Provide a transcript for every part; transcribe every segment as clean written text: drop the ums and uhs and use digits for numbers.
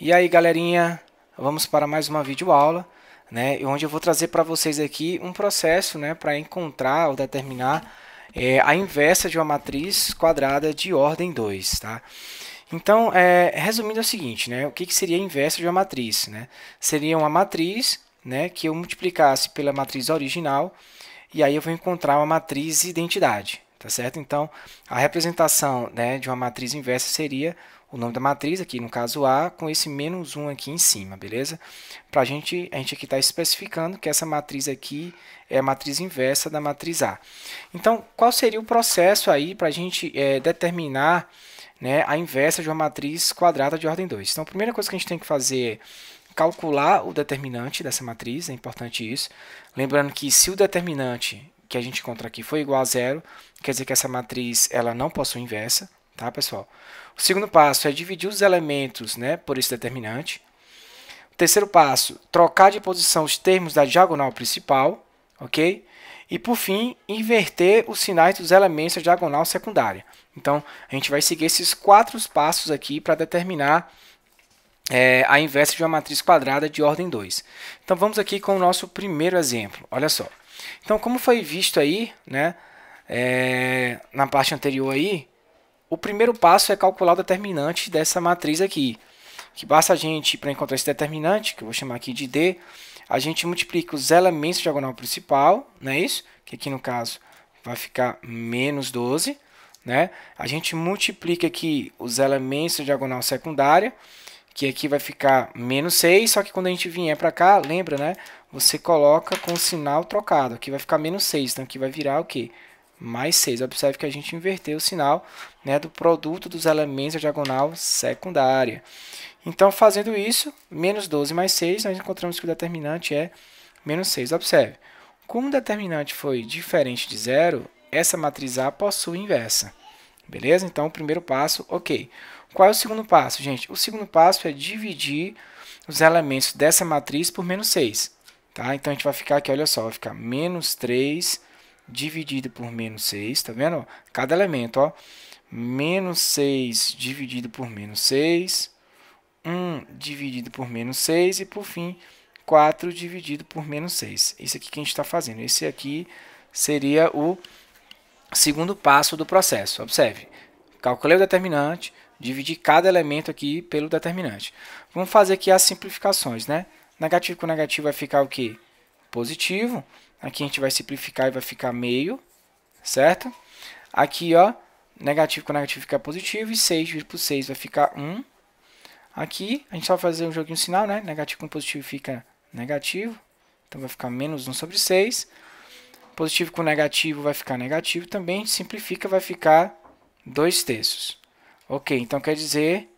E aí, galerinha, vamos para mais uma videoaula, né, onde eu vou trazer para vocês aqui um processo, né, para encontrar ou determinar a inversa de uma matriz quadrada de ordem 2, tá? Então, resumindo é o seguinte, né, o que seria a inversa de uma matriz, né? Seria uma matriz, né, que eu multiplicasse pela matriz original e aí eu vou encontrar uma matriz identidade, tá certo? Então, a representação, né, de uma matriz inversa seria o nome da matriz, aqui no caso A, com esse menos 1 aqui em cima, beleza? A gente aqui está especificando que essa matriz aqui é a matriz inversa da matriz A. Então, qual seria o processo aí para a gente determinar, né, a inversa de uma matriz quadrada de ordem 2? Então, a primeira coisa que a gente tem que fazer é calcular o determinante dessa matriz, é importante isso. Lembrando que se o determinante que a gente encontra aqui for igual a zero, quer dizer que essa matriz ela não possui inversa, tá, pessoal? O segundo passo é dividir os elementos, né, por esse determinante. O terceiro passo, trocar de posição os termos da diagonal principal, ok? E, por fim, inverter os sinais dos elementos da diagonal secundária. Então, a gente vai seguir esses 4 passos aqui para determinar a inversa de uma matriz quadrada de ordem 2. Então, vamos aqui com o nosso primeiro exemplo. Olha só. Então, como foi visto aí, né, na parte anterior aí, o primeiro passo é calcular o determinante dessa matriz aqui. Que basta a gente, para encontrar esse determinante, que eu vou chamar aqui de D, a gente multiplica os elementos da diagonal principal, não é isso? Que aqui no caso vai ficar menos 12. Né? A gente multiplica aqui os elementos da diagonal secundária, que aqui vai ficar menos 6, só que quando a gente vier para cá, lembra, né? Você coloca com o sinal trocado. Aqui vai ficar menos 6, então aqui vai virar o quê? Mais 6. Observe que a gente inverteu o sinal, né, do produto dos elementos da diagonal secundária. Então, fazendo isso, menos 12 mais 6, nós encontramos que o determinante é menos 6. Observe, como o determinante foi diferente de zero, essa matriz A possui inversa. Beleza? Então, o primeiro passo, ok. Qual é o segundo passo, gente? O segundo passo é dividir os elementos dessa matriz por menos 6. Tá? Então, a gente vai ficar aqui, olha só, vai ficar menos 3 dividido por menos 6, tá vendo? Cada elemento, ó, menos 6 dividido por menos 6, 1 dividido por menos 6 e, por fim, 4 dividido por menos 6. Isso aqui que a gente está fazendo. Esse aqui seria o segundo passo do processo. Observe, calculei o determinante, dividi cada elemento aqui pelo determinante. Vamos fazer aqui as simplificações, né? Negativo com negativo vai ficar o quê? Positivo. Aqui a gente vai simplificar e vai ficar meio, certo? Aqui, ó, negativo com negativo fica positivo e 6 dividido por 6 vai ficar 1. Aqui, a gente só vai fazer um joguinho sinal, né? Negativo com positivo fica negativo, então vai ficar menos 1 sobre 6. Positivo com negativo vai ficar negativo também, a gente simplifica, vai ficar 2/3. Ok, então quer dizer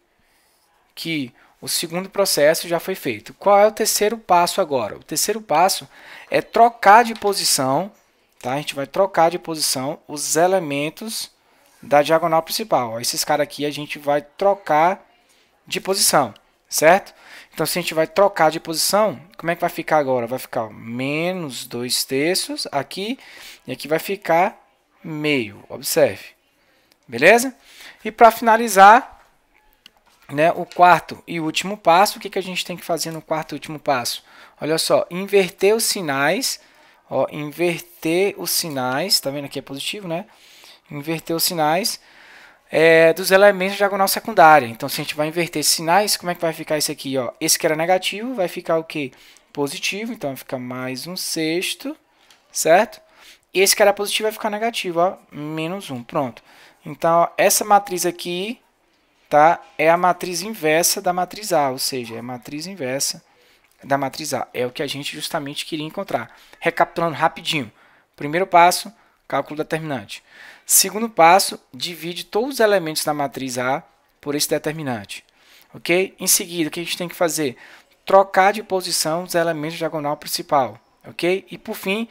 que o segundo processo já foi feito. Qual é o terceiro passo agora? O terceiro passo é trocar de posição, tá? A gente vai trocar de posição os elementos da diagonal principal. Esses caras aqui a gente vai trocar de posição, certo? Então, se a gente vai trocar de posição, como é que vai ficar agora? Vai ficar menos 2/3 aqui, e aqui vai ficar meio, observe. Beleza? E para finalizar, né, o quarto e último passo, o que a gente tem que fazer no quarto e último passo? Olha só, inverter os sinais, ó, inverter os sinais, tá vendo aqui é positivo, né? Inverter os sinais dos elementos da diagonal secundária. Então, se a gente vai inverter esses sinais, como é que vai ficar isso aqui? Ó? Esse que era negativo vai ficar o quê? Positivo, então vai ficar mais 1/6, certo? Esse que era positivo vai ficar negativo, ó, menos 1, pronto. Então, ó, essa matriz aqui, tá, é a matriz inversa da matriz A, ou seja, é a matriz inversa da matriz A. É o que a gente justamente queria encontrar. Recapitulando rapidinho. Primeiro passo, cálculo determinante. Segundo passo, divide todos os elementos da matriz A por esse determinante. Ok? Em seguida, o que a gente tem que fazer? Trocar de posição os elementos da diagonal principal. Ok? E, por fim,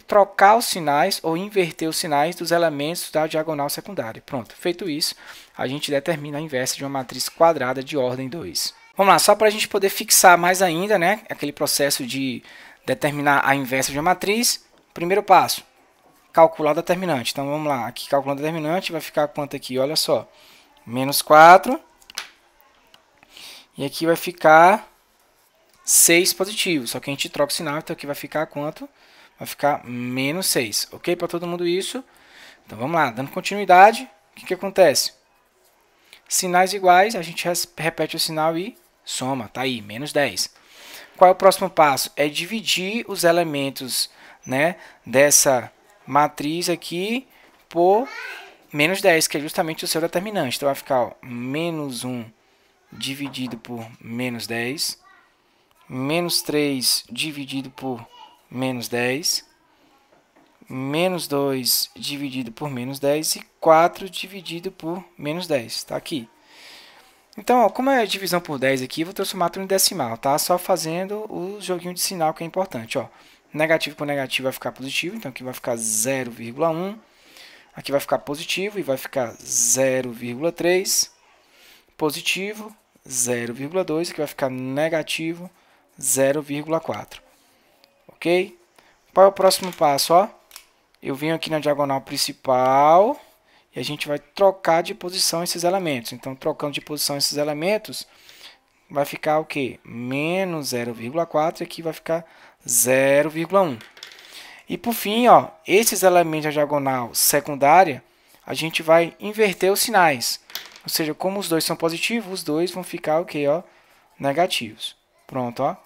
trocar os sinais ou inverter os sinais dos elementos da diagonal secundária. Pronto, feito isso, a gente determina a inversa de uma matriz quadrada de ordem 2. Vamos lá, só para a gente poder fixar mais ainda, né, aquele processo de determinar a inversa de uma matriz. Primeiro passo, calcular o determinante. Então, vamos lá, aqui calculando o determinante, vai ficar quanto aqui? Olha só, menos 4. E aqui vai ficar 6 positivo. Só que a gente troca o sinal, então aqui vai ficar quanto? Vai ficar menos 6. Ok para todo mundo isso? Então vamos lá, dando continuidade, o que acontece? Sinais iguais, a gente repete o sinal e soma, tá aí, menos 10. Qual é o próximo passo? É dividir os elementos, né, dessa matriz aqui por menos 10, que é justamente o seu determinante. Então vai ficar ó, menos 1 dividido por menos 10, menos 3 dividido por menos 10, menos 2 dividido por menos 10 e 4 dividido por menos 10. Está aqui. Então, ó, como é divisão por 10 aqui, vou transformar tudo em decimal, tá? Só fazendo o joguinho de sinal que é importante, ó. Negativo por negativo vai ficar positivo, então aqui vai ficar 0,1. Aqui vai ficar positivo e vai ficar 0,3. Positivo, 0,2. Aqui vai ficar negativo, 0,4. Ok? Qual é o próximo passo, ó? Eu venho aqui na diagonal principal e a gente vai trocar de posição esses elementos. Então, trocando de posição esses elementos, vai ficar o quê? Menos 0,4 e aqui vai ficar 0,1. E por fim, ó, esses elementos da diagonal secundária, a gente vai inverter os sinais. Ou seja, como os dois são positivos, os dois vão ficar o quê? Ó, negativos. Pronto, ó.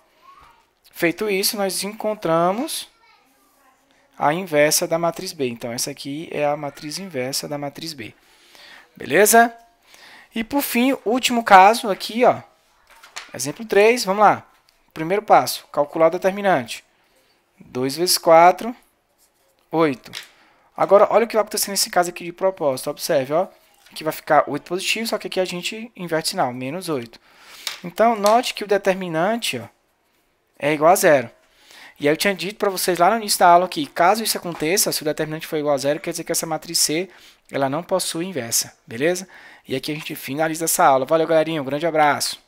Feito isso, nós encontramos a inversa da matriz B. Então, essa aqui é a matriz inversa da matriz B. Beleza? E, por fim, último caso aqui, ó. Exemplo 3, vamos lá. Primeiro passo, calcular o determinante. 2 vezes 4, 8. Agora, olha o que vai acontecer nesse caso aqui de propósito. Observe, ó. Aqui vai ficar 8 positivo, só que aqui a gente inverte sinal, menos 8. Então, note que o determinante ó, é igual a zero. E aí eu tinha dito para vocês lá no início da aula que, caso isso aconteça, se o determinante for igual a zero, quer dizer que essa matriz C ela não possui inversa, beleza? E aqui a gente finaliza essa aula. Valeu, galerinha. Um grande abraço.